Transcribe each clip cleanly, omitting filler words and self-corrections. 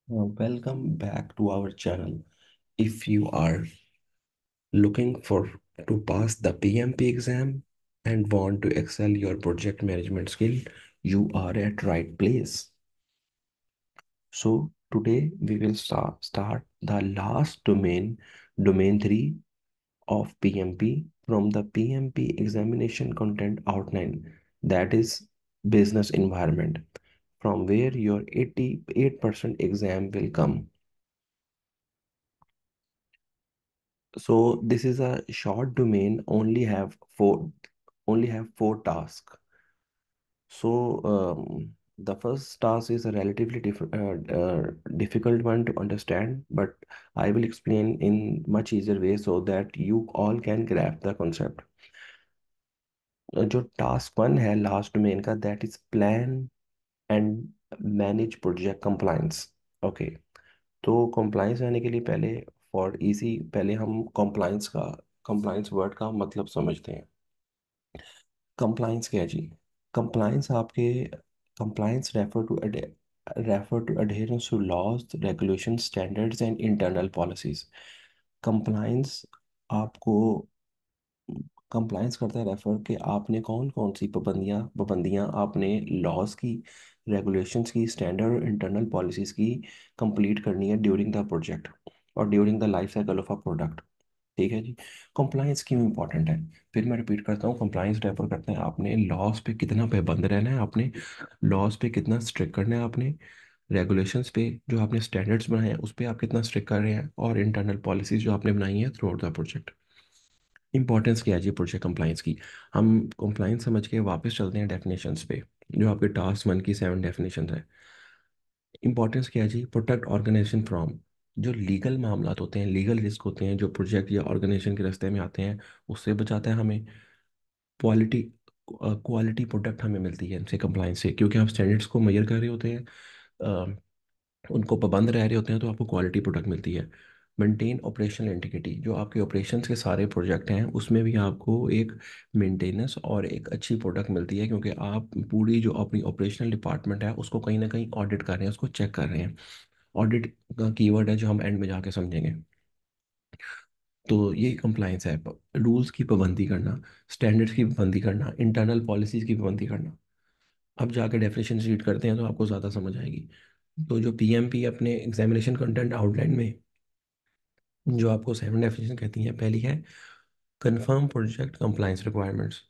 Welcome back to our channel. If you are looking for to pass the PMP exam and want to excel your project management skill, you are at right place. So today we will start the last domain 3 of PMP from the PMP examination content outline, that is business environment, from where your 88% exam will come. So this is a short domain, only have four tasks. So the first task is a relatively difficult one to understand, but I will explain in much easier way so that you all can grasp the concept. जो task one है last domain का, that is plan and manage project compliance. Okay. तो compliance आने के लिए पहले हम compliance word का मतलब समझते हैं. कंप्लायंस क्या है जी? कंप्लायंस आपके compliance refer to adherence to laws, regulation, standards and internal policies. Compliance आपको कंप्लायंस करता है रेफर कि आपने कौन कौन सी पाबंदियाँ आपने लॉज की, रेगुलेशंस की, स्टैंडर्ड और इंटरनल पॉलिसीज की कंप्लीट करनी है ड्यूरिंग द प्रोजेक्ट और during the life cycle of a product. ठीक है जी. कंप्लायंस क्यों इंपॉर्टेंट है? फिर मैं रिपीट करता हूँ. कंप्लायंस रेफर करते हैं आपने लॉज पे कितना पाबंद रहना है, आपने लॉज पे कितना स्ट्रिक्ट करना है, आपने रेगुलेशंस पे जो आपने स्टैंडर्ड्स बनाए हैं उस पे आप कितना स्ट्रिक्ट कर रहे हैं, और इंटरनल पॉलिसीज जो आपने बनाई है through out the project. Importance क्या है जी प्रोजेक्ट कंप्लायंस की? हम कंप्लायंस समझ के वापस चलते हैं डेफिनेशंस पे, जो आपके टास्क वन की 7 डेफिनेशंस है. इंपॉर्टेंस क्या है जी? प्रोटेक्ट ऑर्गेनाइजेशन फ्रॉम, जो लीगल मामला होते हैं, लीगल रिस्क होते हैं जो प्रोजेक्ट या ऑर्गेनाइजेशन के रास्ते में आते हैं, उससे बचाता है हमें. क्वालिटी क्वालिटी प्रोडक्ट हमें मिलती है इनसे, कंप्लायंस से, क्योंकि आप स्टैंडर्ड्स को मेजर कर रहे होते हैं, उनको पाबंद रह रहे होते हैं, तो आपको क्वालिटी प्रोडक्ट मिलती है. मेंटेन ऑपरेशनल इंटीग्रिटी, जो आपके ऑपरेशंस के सारे प्रोजेक्ट हैं उसमें भी आपको एक मेंटेनेंस और एक अच्छी प्रोडक्ट मिलती है, क्योंकि आप पूरी जो अपनी ऑपरेशनल डिपार्टमेंट है उसको कहीं ना कहीं ऑडिट कर रहे हैं, उसको चेक कर रहे हैं. ऑडिट का कीवर्ड है जो हम एंड में जाके समझेंगे. तो ये कंप्लायंस है. रूल्स की पाबंदी करना, स्टैंडर्ड्स की पाबंदी करना, इंटरनल पॉलिसीज की पाबंदी करना. अब जाके डेफिनेशन रीड करते हैं तो आपको ज़्यादा समझ आएगी. तो जो पीएमपी अपने एग्जामिनेशन कंटेंट आउटलाइन में जो आपको 7 डेफिनेशन कहती हैं, पहली है कंफर्म प्रोजेक्ट कंप्लायंस रिक्वायरमेंट्स.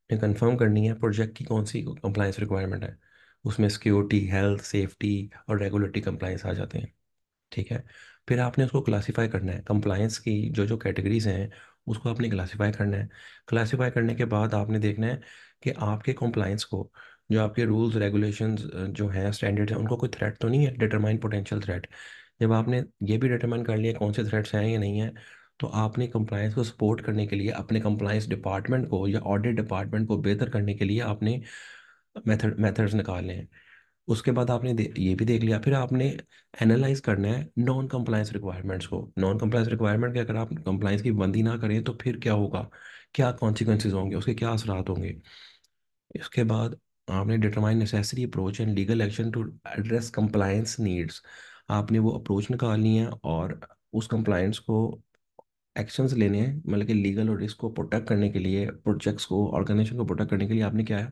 ये कंफर्म करनी है प्रोजेक्ट की कौन सी कंप्लायंस रिक्वायरमेंट है. उसमें सिक्योरिटी, हेल्थ, सेफ्टी और रेगुलेटरी कंप्लायंस आ जाते हैं. ठीक है. फिर आपने उसको क्लासीफाई करना है, कंप्लायंस की जो जो कैटेगरीज हैं उसको आपने क्लासीफाई करना है. क्लासीफाई करने के बाद आपने देखना है कि आपके कंप्लायंस को, जो आपके रूल्स रेगुलेशंस जो हैं, स्टैंडर्ड्स हैं, उनको कोई थ्रेट तो नहीं है. Determine potential threat. जब आपने ये भी डिटरमाइन कर लिया कौन से थ्रेट्स हैं या नहीं है, तो आपने कंप्लायंस को सपोर्ट करने के लिए अपने कंप्लायंस डिपार्टमेंट को या ऑडिट डिपार्टमेंट को बेहतर करने के लिए आपने मेथड्स निकालने हैं. उसके बाद आपने ये भी देख लिया, फिर आपने एनालाइज करना है नॉन कंप्लायंस रिक्वायरमेंट्स को. नॉन कंप्लायंस रिक्वायरमेंट के अगर आप कंप्लायंस की बंदी ना करें तो फिर क्या होगा, क्या कॉन्सिक्वेंसेज होंगे, उसके क्या असरात होंगे. इसके बाद आपने determine necessary approach and legal action to address compliance needs. आपने वो अप्रोच निकालनी है और उस कंप्लायंस को एक्शंस लेने हैं, मतलब कि लीगल और रिस्क को प्रोटेक्ट करने के लिए, प्रोजेक्ट्स को, ऑर्गेनाइजेशन को प्रोटेक्ट करने के लिए आपने क्या है,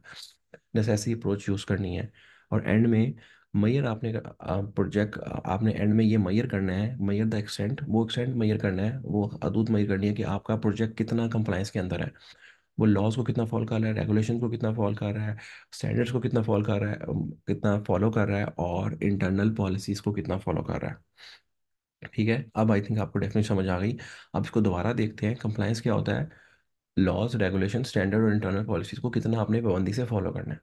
नेसेसरी अप्रोच यूज़ करनी है. और एंड में मैयर आपने प्रोजेक्ट आपने एंड में ये मैयर करना है, मैयर द एक्सटेंट, वो एक्सटेंट मैयर करना है, वो हदूद मैयर करनी है कि आपका प्रोजेक्ट कितना कंप्लायंस के अंदर है. वो लॉज को कितना फॉलो कर रहा है, रेगुलेशन को कितना फॉलो कर रहा है, स्टैंडर्ड्स को कितना फॉलो कर रहा है, कितना फॉलो कर रहा है, और इंटरनल पॉलिसीज को कितना फॉलो कर रहा है. ठीक है. अब आई थिंक आपको डेफिनेशन समझ आ गई. अब इसको दोबारा देखते हैं. कंप्लायंस क्या होता है? लॉज, रेगुलेशन, स्टैंडर्ड और इंटरनल पॉलिसीज को कितना आपने पाबंदी से फॉलो करना है.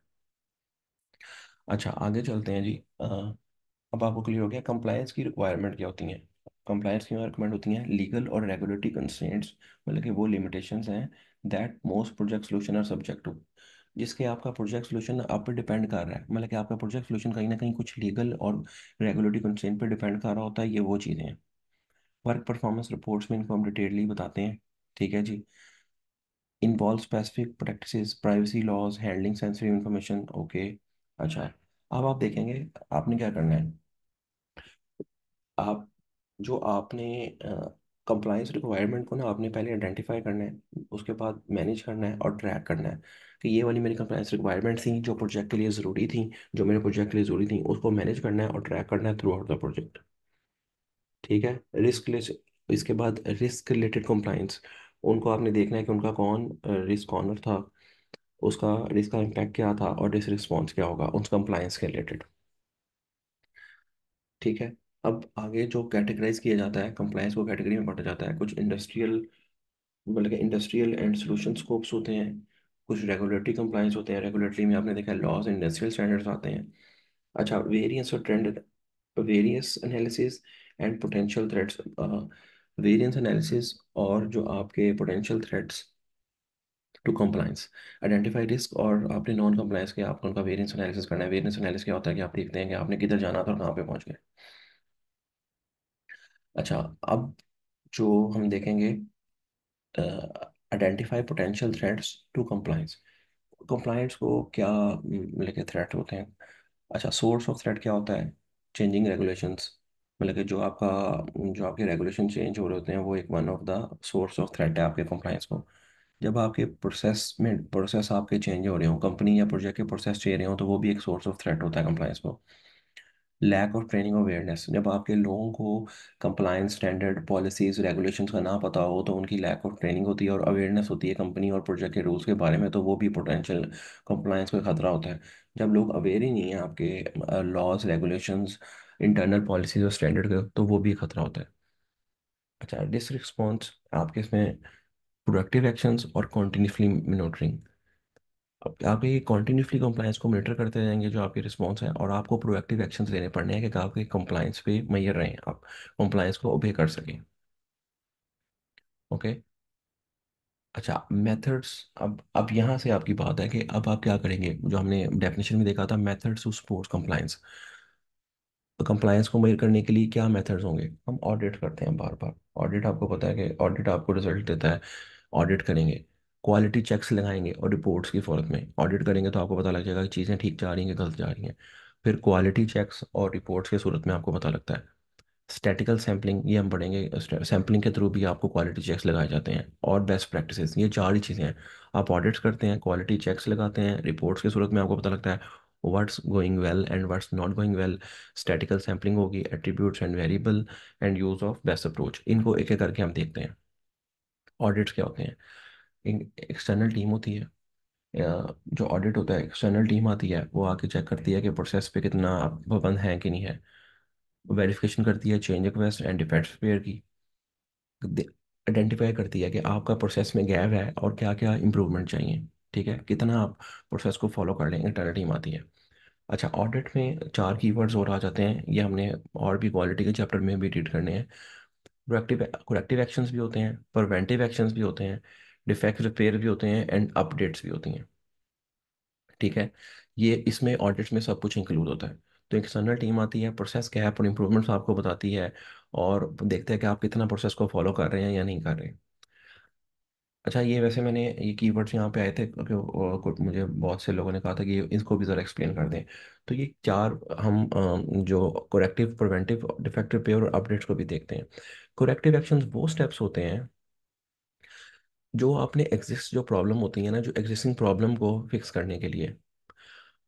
अच्छा, आगे चलते हैं जी. अब आपको क्लियर हो गया कंप्लायंस की रिक्वायरमेंट क्या होती हैं. कंप्लायंस की रिक्वायरमेंट होती हैं लीगल और रेगुलेटरी कंस्ट्रेंट्स, मतलब कि वो लिमिटेशंस हैं that most project solution are subject to, जिसके आपका प्रोजेक्ट सोल्यूशन आप पे डिपेंड कर रहा है. मतलब कि आपका प्रोजेक्ट सोल्यूशन कहीं ना कहीं कुछ लीगल और रेगुलेटरी कंस्ट्रेंट पे डिपेंड कर रहा होता है. ये वो चीज़ें हैं. वर्क परफॉर्मेंस रिपोर्ट्स में इनको हम डिटेलली बताते हैं. ठीक है जी. Involve specific practices, privacy laws, handling sensitive information. Okay. अच्छा, अब आप देखेंगे आपने क्या करना है. आप जो आपने कंप्लायंस रिक्वायरमेंट को ना आपने पहले आइडेंटिफाई करना है, उसके बाद मैनेज करना है और ट्रैक करना है कि ये वाली मेरी कंप्लायंस रिक्वायरमेंट थी जो प्रोजेक्ट के लिए ज़रूरी थी, जो मेरे प्रोजेक्ट के लिए ज़रूरी थी, उसको मैनेज करना है और ट्रैक करना है थ्रू आउट द प्रोजेक्ट। ठीक है। इसके बाद रिस्क रिलेटेड कंप्लायंस, उनको आपने देखना है कि उनका कौन रिस्क ऑनर था, उसका रिस्क का इम्पैक्ट क्या था और रिस्क रिस्पॉन्स क्या होगा उस कंप्लायंस के रिलेटेड। ठीक है। अब आगे जो कैटेगराइज किया जाता है कंप्लायंस को, कैटेगरी में बांटा जाता है। कुछ इंडस्ट्रियल, मतलब कि इंडस्ट्रियल एंड सोल्यूशन स्कोप्स होते हैं। कुछ रेगुलेटरी कंप्लायंस होते हैं, रेगुलेटरी में आपने देखा है लॉज इंडस्ट्रियल स्टैंडर्ड्स आते हैं। अच्छा, वेरिएंस और trend, variance analysis and potential threats, variance analysis और जो आपके potential threats to compliance, identify risk, और आपने नॉन कंप्लायंस के आपको उनका वेरिएंस एनालिसिस करना है। वेरिएंस एनालिसिस क्या होता है कि आप देखते हैं कि आपने किधर जाना था और कहाँ पे पहुंच गए। अच्छा, अब जो हम देखेंगे, identify potential threats to compliance. Compliance को क्या लेके थ्रेट होते हैं। अच्छा, सोर्स ऑफ थ्रेट क्या होता है, चेंजिंग रेगुलेशंस, मतलब कि जो आपके रेगुलेशन चेंज हो रहे होते हैं वो एक one of the source of threat है आपके कंप्लायंस को। जब आपके प्रोसेस आपके चेंज हो रहे हो, कंपनी या प्रोजेक्ट के प्रोसेस चेंज रहे हो, तो वो भी एक सोर्स ऑफ थ्रेट होता है कंप्लायंस को। लैक ऑफ ट्रेनिंग अवेयरनेस, जब आपके लोगों को कंप्लायंस स्टैंडर्ड पॉलिसीज रेगुलेशंस का ना पता हो तो उनकी लैक ऑफ ट्रेनिंग होती है और अवेयरनेस होती है कंपनी और प्रोजेक्ट के रूल्स के बारे में, तो वो भी पोटेंशियल कंप्लायंस का खतरा होता है। जब लोग अवेयर ही नहीं है आपके लॉज रेगुलेशंस इंटरनल पॉलिसीज और स्टैंडर्ड का, तो वो भी खतरा होता है। अच्छा, रिस्क रिस्पॉन्स आपके इसमें प्रोएक्टिव एक्शंस और कॉन्टिन्यूसली मॉनिटरिंग। अब आप ये कॉन्टिन्यूसली कंप्लायंस को मॉनिटर करते रहेंगे जो आपकी रिस्पॉन्स है, और आपको प्रोएक्टिव एक्शंस लेने पड़ने हैं कि आपके कंप्लायंस पे मैयर रहें, आप कंप्लायंस को ओबे कर सकें। ओके। अच्छा, मेथड्स। अब यहाँ से आपकी बात है कि अब आप क्या करेंगे, जो हमने डेफिनेशन में देखा था मेथड्स टू सपोर्ट कंप्लायंस। तो कंप्लायंस को मेजर करने के लिए क्या मेथड्स होंगे, हम ऑडिट करते हैं बार बार। ऑडिट आपको पता है कि ऑडिट आपको रिजल्ट देता है। ऑडिट करेंगे, क्वालिटी चेक्स लगाएंगे और रिपोर्ट्स की फॉर्म में ऑडिट करेंगे तो आपको पता लग जाएगा कि चीज़ें ठीक जा रही हैं कि गलत जा रही हैं। फिर क्वालिटी चेक्स और रिपोर्ट्स के सूरत में आपको पता लगता है। स्टैटिकल सैम्पलिंग, ये हम पढ़ेंगे, सैम्पलिंग के थ्रू भी आपको क्वालिटी चेक्स लगाए जाते हैं। और बेस्ट प्रैक्टिसेस, ये चार ही चीज़ें हैं। आप ऑडिट्स करते हैं, क्वालिटी चेक्स लगाते हैं, रिपोर्ट्स की सूरत में आपको पता लगता है what's going well and what's not going well. Statistical sampling होगी, attributes and variable and use of best approach, इनको एक एक करके हम देखते हैं। ऑडिट्स क्या होते हैं, एक्सटर्नल टीम होती है, जो ऑडिट होता है एक्सटर्नल टीम आती है, वो आके चेक करती है कि प्रोसेस पे कितना पाबंद है कि नहीं है। वेरिफिकेशन करती है change request and defects pair की, आइडेंटिफाई करती है कि आपका प्रोसेस में गैप है और क्या क्या इंप्रूवमेंट चाहिए। ठीक है, कितना आप प्रोसेस को फॉलो कर लें, इंटरनल टीम आती है। अच्छा, ऑडिट में चार कीवर्ड्स और आ जाते हैं, ये हमने और भी क्वालिटी के चैप्टर में भी ट्रीट करने हैं। प्रोएक्टिव करेक्टिव एक्शंस भी होते हैं, प्रिवेंटिव एक्शंस भी होते हैं, डिफेक्ट रिपेयर भी होते हैं एंड अपडेट्स भी होती हैं। ठीक है, ये इसमें ऑडिट्स में सब कुछ इंक्लूड होता है। तो एक्सटर्नल टीम आती है, प्रोसेस गैप और इम्प्रूवमेंट्स आपको बताती है, और देखते हैं कि आप कितना प्रोसेस को फॉलो कर रहे हैं या नहीं कर रहे हैं। अच्छा, ये वैसे मैंने ये कीवर्ड्स यहाँ पे आए थे क्योंकि मुझे बहुत से लोगों ने कहा था कि इसको भी ज़रा एक्सप्लेन कर दें। तो ये चार हम जो करेक्टिव, प्रिवेंटिव, डिफेक्टिव रिपेयर और अपडेट्स को भी देखते हैं। करेक्टिव एक्शंस वो स्टेप्स होते हैं जो आपने एग्जिस्ट, जो प्रॉब्लम होती है ना, जो एग्जिस्टिंग प्रॉब्लम को फिक्स करने के लिए,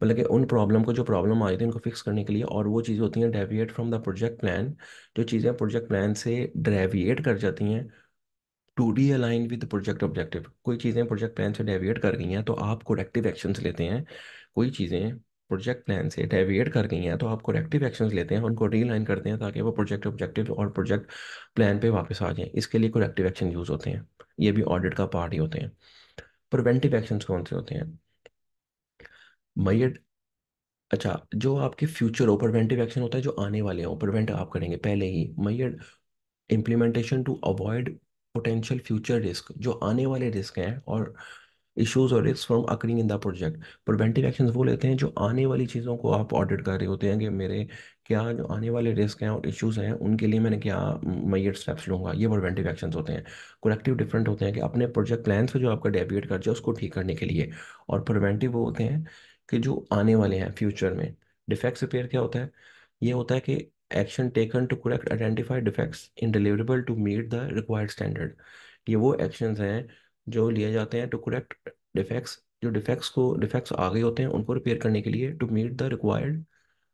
मतलब कि उन प्रॉब्लम को, जो प्रॉब्लम आई थी उनको फिक्स करने के लिए, और वो चीज़ होती हैं deviate from the project plan. जो चीज़ें प्रोजेक्ट प्लान से डेविएट कर जाती हैं to dealign with project objective, कोई चीज़ें प्रोजेक्ट प्लान से डेविएट कर गई हैं तो आप कोरेक्टिव एक्शंस लेते हैं। कोई चीज़ें प्रोजेक्ट प्लान से डेविएट कर गई हैं तो आप कोरेक्टिव एक्शंस लेते हैं, उनको रीलाइन करते हैं ताकि वो प्रोजेक्ट ऑब्जेक्टिव और प्रोजेक्ट प्लान पे वापस आ जाएं। इसके लिए कोरेक्टिव एक्शन यूज़ होते हैं, ये भी ऑडिट का पार्ट ही होते हैं। प्रिवेंटिव एक्शंस कौन से होते हैं, मई। अच्छा, जो आपके फ्यूचर हो, प्रिवेंटिव एक्शन होता है जो आने वाले हो, प्रिवेंट आप करेंगे पहले ही। May implementation to avoid potential future risk, जो आने वाले रिस्क हैं और इश्यूज और risk from occurring in the project. Preventive actions वो लेते हैं जो आने वाली चीज़ों को आप ऑडिट कर रहे होते हैं कि मेरे क्या जो आने वाले रिस्क हैं और इश्यूज हैं उनके लिए मैंने क्या मैयर स्टेप्स लूंगा, ये प्रिवेंटिव एक्शंस होते हैं। करेक्टिव डिफरेंट होते हैं कि अपने प्रोजेक्ट प्लान से जो आपका डेविएट कर जाए उसको ठीक करने के लिए। और प्रिवेंटिव वो होते हैं कि जो आने वाले हैं फ्यूचर में। डिफेक्ट्स रिपेयर क्या होता है, ये होता है कि action taken to correct identify defects in deliverable to meet the required standard. ये वो एक्शंस हैं जो लिए जाते हैं टू करेक्ट डिफेक्ट्स, जो डिफेक्ट्स आ गए होते हैं उनको रिपेयर करने के लिए, to meet the required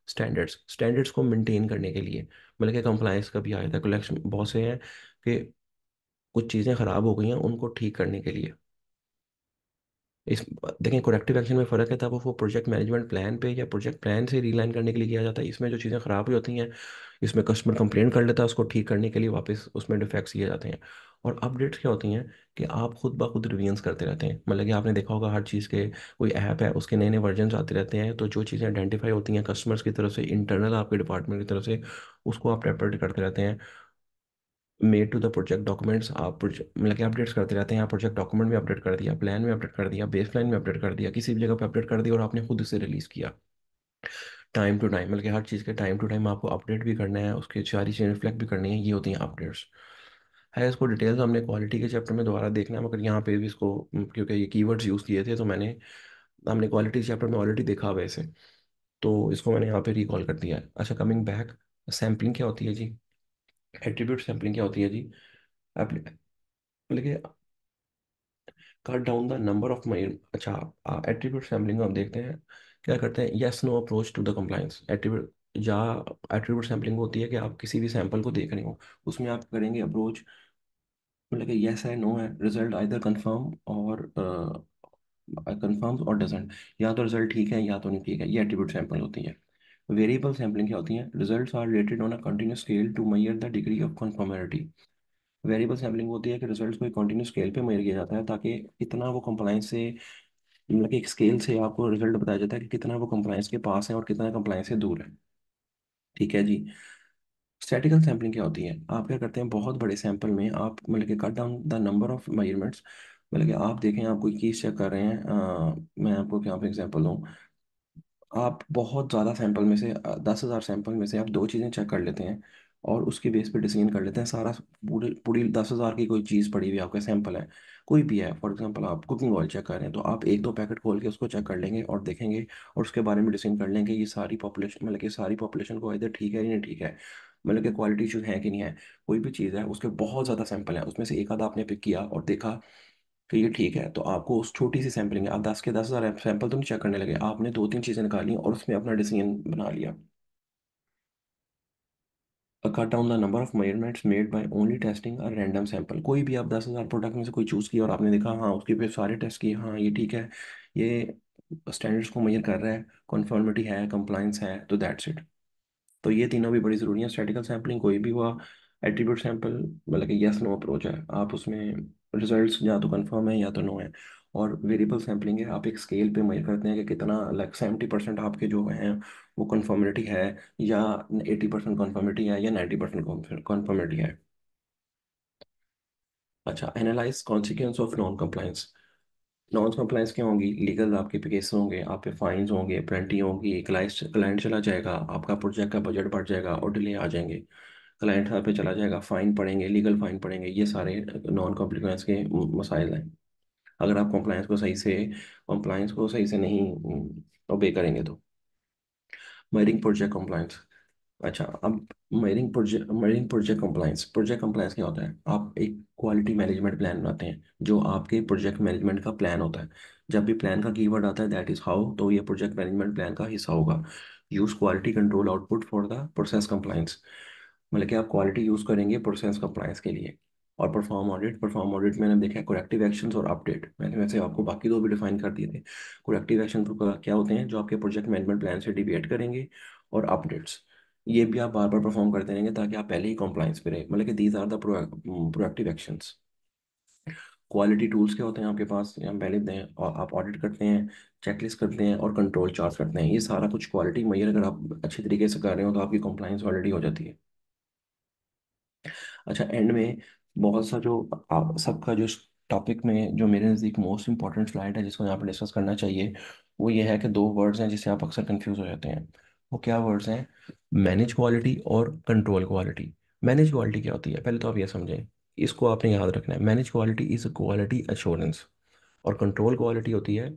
standards को मेंटेन करने के लिए। मतलब कि कंप्लायंस का भी आया था, कलेक्शन बहुत से हैं कि कुछ चीज़ें ख़राब हो गई हैं उनको ठीक करने के लिए। इस देखें, करेक्टिव एक्शन में फ़र्क है, तब वो प्रोजेक्ट मैनेजमेंट प्लान पे या प्रोजेक्ट प्लान से रीलाइन करने के लिए किया जाता है। इसमें जो चीज़ें ख़राब हुई होती हैं, इसमें कस्टमर कंप्लेन कर लेता है, उसको ठीक करने के लिए वापस उसमें डिफेक्ट्स किए जाते हैं। और अपडेट्स क्या होती हैं कि आप खुद ब खुद रिवीजन करते रहते हैं। मतलब कि आपने देखा होगा हर चीज़ के, कोई ऐप है उसके नए नए वर्जन आते रहते हैं, तो जो चीज़ें आइडेंटिफाई होती हैं कस्टमर्स की तरफ से, इंटरनल आपके डिपार्टमेंट की तरफ से, उसको आप अपडेट करते रहते हैं। Made to the project documents, आप मतलब कि अपडेट्स करते रहते हैं। आप प्रोजेक्ट डॉक्यूमेंट में अपडेट कर दिया, प्लान में अपडेट कर दिया, बेस लाइन में अपडेट कर दिया, किसी भी जगह पे अपडेट कर दिया और आपने खुद इसे रिलीज किया टाइम टू टाइम। मतलब कि हर चीज़ के टाइम टू टाइम आपको अपडेट भी करना है, उसकी सारी चीज़ें रिफ्लेक्ट भी करनी है, ये होती हैं अपडेट्स। है इसको डिटेल्स हमने क्वालिटी के चैप्टर में दोबारा देखना है, मगर यहाँ पे भी इसको क्योंकि ये कीवर्ड्स यूज़ किए थे तो हमने क्वालिटी चैप्टर में ऑलरेडी देखा हुआ है इसे, तो इसको मैंने यहाँ पे रिकॉल कर दिया है। अच्छा, कमिंग बैक, सैम्पलिंग क्या होती है जी? एट्रीब्यूट सैम्पलिंग क्या होती है जी? मतलब कि cut down the number of my, अच्छा, एट्रीब्यूट सैम्पलिंग को हम देखते हैं क्या करते हैं। Yes no approach to the compliance attribute, या एट्रीब्यूट सैम्पलिंग होती है कि आप किसी भी सैंपल को देख रहे हो, उसमें आप करेंगे अप्रोच, मतलब कि यस है नो है, रिजल्ट आइदर कंफर्म और कंफर्म और डजेंट, या तो रिजल्ट ठीक है या तो नहीं ठीक है, ये एट्रीब्यूट सैंपल होती है। वेरिएबल सैम्पलिंग क्या होती है? Results are rated on a continuous scale to measure the degree of conformity. Variable sampling होती है कि रिजल्ट्स को एक कंटिन्यूस स्केल पे मेजर किया जाता है ताकि कितना वो कंप्लायंस से, मतलब कि एक स्केल से आपको रिजल्ट बताया जाता है कि कितना वो कंप्लायंस के पास है और कितना कंप्लायंस से दूर है। ठीक है जी। स्टैटिकल सैम्पलिंग क्या होती है? आप क्या करते हैं, बहुत बड़े सैंपल में आप मतलब कि cut down the number of measurements. मतलब कि आप देखें, आप कोई चीज़ चेक कर रहे हैं, मैं आपको क्या एग्जांपल दूँ। आप बहुत ज़्यादा सैंपल में से 10,000 सैंपल में से आप दो चीज़ें चेक कर लेते हैं और उसके बेस पे डिसीजन कर लेते हैं सारा। पूरी पूरी 10,000 की कोई चीज़ पड़ी हुई है, आपका सैंपल है, कोई भी है, फॉर एग्जांपल आप कुकिंग ऑयल चेक कर रहे हैं, तो आप एक दो पैकेट खोल के उसको चेक कर लेंगे और देखेंगे और उसके बारे में डिसीजन कर लेंगे ये सारी पॉपुलेशन, मतलब कि सारी पॉपुलेशन को इधर ठीक है या नहीं ठीक है, मतलब कि क्वालिटी इशू है कि नहीं है। कोई भी चीज़ है उसके बहुत ज़्यादा सैंपल है, उसमें से एक आधा आपने पिक किया और देखा तो ये ठीक है, तो आपको उस छोटी सी सैम्पलिंग है, आप 10 के 10,000 सैंपल तो नहीं चेक करने लगे, आपने दो तीन चीज़ें निकाली और उसमें अपना डिसीजन बना लिया। Cut down the number of measurements made by only testing a random sample. कोई भी आप 10,000 प्रोडक्ट में से कोई चूज़ किया और आपने देखा हाँ उसके पे सारे टेस्ट किए, हाँ ये ठीक है, ये स्टैंडर्ड्स को मेजर कर रहा है, कन्फर्मिटी है, कंप्लाइंस है, तो दैट्स इट। तो ये तीनों भी बड़ी ज़रूरी है। स्टैटिकल सैम्पलिंग कोई भी हुआ, एट्रीब्यूट सैंपल मतलब कि यस नो अप्रोच है, आप उसमें रिजल्ट्स या तो कंफर्म है या तो नो है। और वेरिएबल सैम्पलिंग है, आप एक स्केल पे मेजर करते हैं कि कितना, लाइक 70% आपके जो हैं वो कंफर्मिटी है, या 80% कंफर्मिटी है, या 90% कंफर्मिटी है। अच्छा, analyse consequence of non compliance. Non compliance क्या होंगी? लीगल आपके पे केस होंगे, आप पे फाइन्स होंगे, पेनल्टी होगी, क्लाइंट चला जाएगा, आपका प्रोजेक्ट का बजट बढ़ जाएगा और डिले आ जाएंगे। क्लाइंट पे चला जाएगा, फाइन पड़ेंगे, लीगल फाइन पड़ेंगे, ये सारे नॉन कॉम्प्लायंस के मसाइल हैं। अगर आप कंप्लायंस को सही से नहीं ओबे करेंगे तो। Marine project compliance. अच्छा, अब प्रोजेक्ट कंप्लायंस क्या होता है? आप एक क्वालिटी मैनेजमेंट प्लान बनाते हैं जो आपके प्रोजेक्ट मैनेजमेंट का प्लान होता है। जब भी प्लान का कीवर्ड आता है दैट इज हाउ, तो ये प्रोजेक्ट मैनेजमेंट प्लान का हिस्सा होगा। Use quality control output for the process compliance. मतलब कि आप क्वालिटी यूज करेंगे प्रोसेस कंप्लायंस के लिए। और परफॉर्म ऑडिट मैंने देखा है करेक्टिव एक्शंस और अपडेट, मैंने वैसे आपको बाकी दो भी डिफाइन कर दिए थे। करेक्टिव एक्शन तो क्या होते हैं? जो आपके प्रोजेक्ट मैनेजमेंट प्लान से डिविएट करेंगे। और अपडेट्स, ये भी आप बार बार परफॉर्म करते रहेंगे ताकि आप पहले ही कॉम्प्लाइंस पे रहे, मतलब कि these are the proactive actions. Quality tools क्या होते हैं आपके पास? हम पहले दें और आप ऑडिट करते हैं, चेकलिस्ट करते हैं और कंट्रोल चार्ट करते हैं। ये सारा कुछ क्वालिटी मेजर अगर आप अच्छे तरीके से कर रहे हो तो आपकी कंप्लाइंस ऑलरेडी हो जाती है। अच्छा, एंड में बहुत सा जो आप सबका जो टॉपिक में जो मेरे नज़दीक मोस्ट इंपॉर्टेंट स्लाइड है जिसको यहाँ पर डिस्कस करना चाहिए, वो ये है कि दो वर्ड्स हैं जिससे आप अक्सर कंफ्यूज हो जाते हैं। वो क्या वर्ड्स हैं? मैनेज क्वालिटी और कंट्रोल क्वालिटी। मैनेज क्वालिटी क्या होती है, पहले तो आप ये समझें, इसको आपने याद रखना है। Manage quality is quality assurance और कंट्रोल क्वालिटी होती है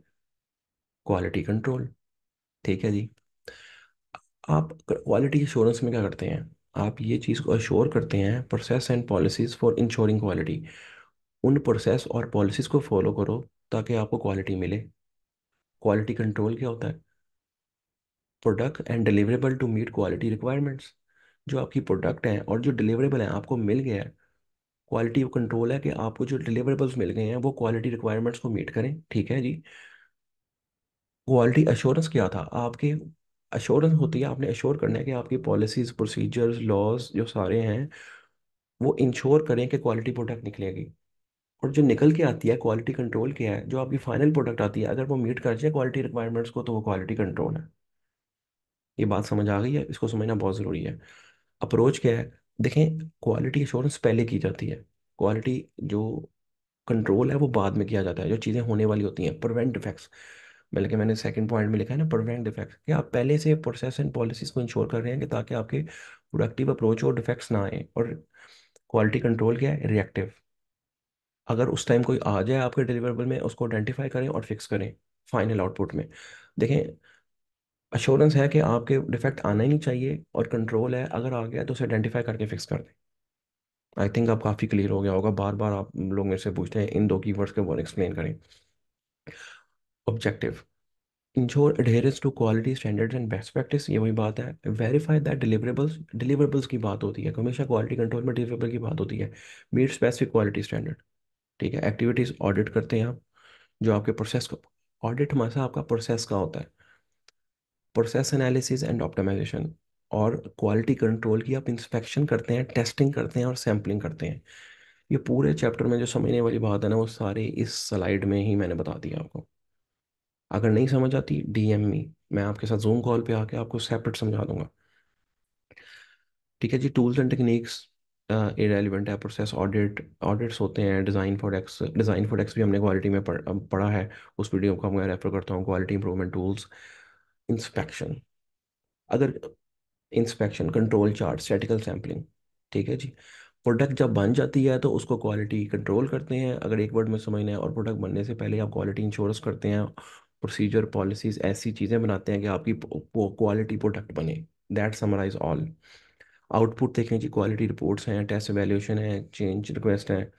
क्वालिटी कंट्रोल। ठीक है जी। आप क्वालिटी एश्योरेंस में क्या करते हैं, आप ये चीज़ को अश्योर करते हैं process and policies for ensuring quality. उन प्रोसेस और पॉलिसीज को फॉलो करो ताकि आपको क्वालिटी मिले। क्वालिटी कंट्रोल क्या होता है? Product and deliverable to meet quality requirements. जो आपकी प्रोडक्ट है और जो डिलीवरेबल है आपको मिल गया है। क्वालिटी कंट्रोल है कि आपको जो डिलीवरेबल्स मिल गए हैं वो क्वालिटी रिक्वायरमेंट्स को मीट करें, ठीक है जी। क्वालिटी अश्योरेंस क्या था आपके? अश्योरेंस होती है, आपने अश्योर करना है कि आपकी पॉलिसीज प्रोसीजर्स लॉज जो सारे हैं वो इंश्योर करें कि क्वालिटी प्रोडक्ट निकलेगी। और जो निकल के आती है क्वालिटी कंट्रोल क्या है, जो आपकी फाइनल प्रोडक्ट आती है अगर वो मीट कर जाए क्वालिटी रिक्वायरमेंट्स को तो वो क्वालिटी कंट्रोल है। ये बात समझ आ गई है? इसको समझना बहुत ज़रूरी है। अप्रोच क्या है? देखें, क्वालिटी एश्योरेंस पहले की जाती है। क्वालिटी जो कंट्रोल है वो बाद में किया जाता है, जो चीज़ें होने वाली होती हैं, प्रिवेंट डिफेक्ट्स। बल्कि मैंने सेकंड पॉइंट में लिखा है ना, प्रिवेंट डिफेक्ट्स, कि आप पहले से प्रोसेस एंड पॉलिसीज को इंश्योर कर रहे हैं कि ताकि आपके प्रोडक्टिव अप्रोच और डिफेक्ट्स ना आए। और क्वालिटी कंट्रोल क्या है? रिएक्टिव। अगर उस टाइम कोई आ जाए आपके डिलीवरेबल में उसको आइडेंटिफाई करें और फिक्स करें फाइनल आउटपुट में। देखें, अश्योरेंस है कि आपके डिफेक्ट आना ही नहीं चाहिए, और कंट्रोल है अगर आ गया तो उसे आइडेंटिफाई करके फिक्स कर दें। आई थिंक आप काफ़ी क्लियर हो गया होगा, बार बार आप लोग मेरे से पूछते हैं इन दो कीवर्ड्स के वर्ड एक्सप्लेन करें। Objective, ensure adherence to quality standards and best practice, ये वही बात है। वेरीफाई दैट डिलीवरेबल्स, डिलीवरेबल्स की बात होती है हमेशा क्वालिटी कंट्रोल में, डिलीवरेबल की बात होती है। मीट स्पेसिफिक क्वालिटी स्टैंडर्ड, ठीक है। एक्टिविटीज ऑडिट करते हैं आप, जो आपके प्रोसेस को, ऑडिट हमेशा आपका प्रोसेस का होता है, प्रोसेस एनालिसिस एंड ऑप्टिमाइजेशन। और क्वालिटी कंट्रोल की आप इंस्पेक्शन करते हैं, टेस्टिंग करते हैं और सैम्पलिंग करते हैं। ये पूरे चैप्टर में जो समझने वाली बात है ना वो सारे इस स्लाइड में ही मैंने बता दिया आपको। अगर नहीं समझ आती डीएम मी, मैं आपके साथ जूम कॉल पे आके आपको सेपरेट समझा दूंगा। ठीक है जी। टूल्स एंड टेक्निक्स इरेलीवेंट है। प्रोसेस ऑडिट, ऑडिट्स होते हैं। Design for x, design for x भी हमने क्वालिटी में पढ़ा है। उस वीडियो को मैं रेफर करता हूँ, क्वालिटी इंप्रूवमेंट टूल्स। इंस्पेक्शन, अगर inspection, control chart, statistical sampling, ठीक है जी। प्रोडक्ट जब बन जाती है तो उसको क्वालिटी कंट्रोल करते हैं, अगर एक वर्ड में समझना है। और प्रोडक्ट बनने से पहले आप क्वालिटी इंश्योरेंस करते हैं, प्रोसीजर पॉलिसीज ऐसी चीज़ें बनाते हैं कि आपकी क्वालिटी प्रोडक्ट बने। That summarize all. आउटपुट देखें जी, क्वालिटी रिपोर्ट्स हैं, टेस्ट एवेल्यूशन है, चेंज रिक्वेस्ट है,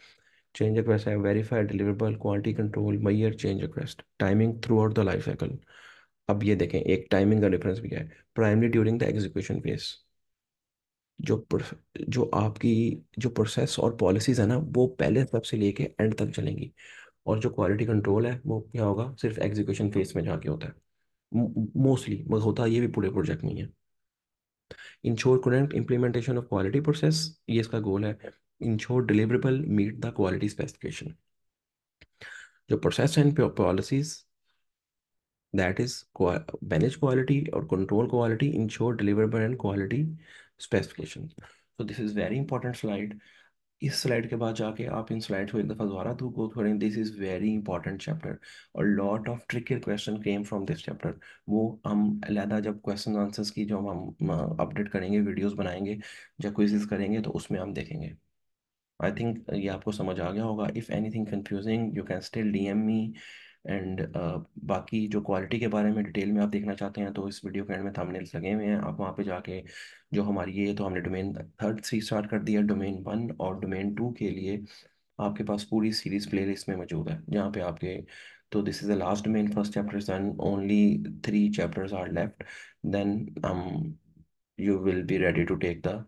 चेंज रिक्वेस्ट है, verified deliverable, quality control, major change request, timing throughout the life cycle. अब ये देखें, एक टाइमिंग का डिफरेंस भी है। Primary during the execution phase, जो जो आपकी जो प्रोसेस और पॉलिसीज है ना वो पहले स्टेप से लेके एंड तक चलेंगी। और जो क्वालिटी कंट्रोल है वो क्या होगा, सिर्फ एग्जीक्यूशन फेज में जाके होता है मोस्टली, मगर होता ये भी पूरे प्रोजेक्ट में ही है। Ensure correct implementation of quality process, ये इसका गोल है। Ensure deliverable meet the quality specification. जो process and policies, that is manage quality और control quality, ensure deliverable and quality specification. तो this is very important slide. इस slide के बाद जाके आप इन स्लाइड्स को एक दफ़ा दोबारा तो गो करें। This is very important chapter, और lot of tricky question came from this chapter. वो हम अलहदा जब क्वेश्चन आंसर्स की जो हम अपडेट करेंगे, वीडियोस बनाएंगे, जब क्विज़ेस करेंगे तो उसमें हम देखेंगे। आई थिंक ये आपको समझ आ गया होगा। If anything confusing you can still DM me. And बाकी जो क्वालिटी के बारे में डिटेल में आप देखना चाहते हैं तो इस वीडियो के एंड में थंबनेल्स लगे हुए हैं, आप वहाँ पे जाके जो हमारी, ये तो हमने डोमेन थर्ड से स्टार्ट कर दिया, डोमेन 1 और डोमेन 2 के लिए आपके पास पूरी सीरीज प्लेलिस्ट में मौजूद है जहाँ पे आपके, तो this is the last domain, first chapter done, only 3 chapters are left, then you will be ready to take the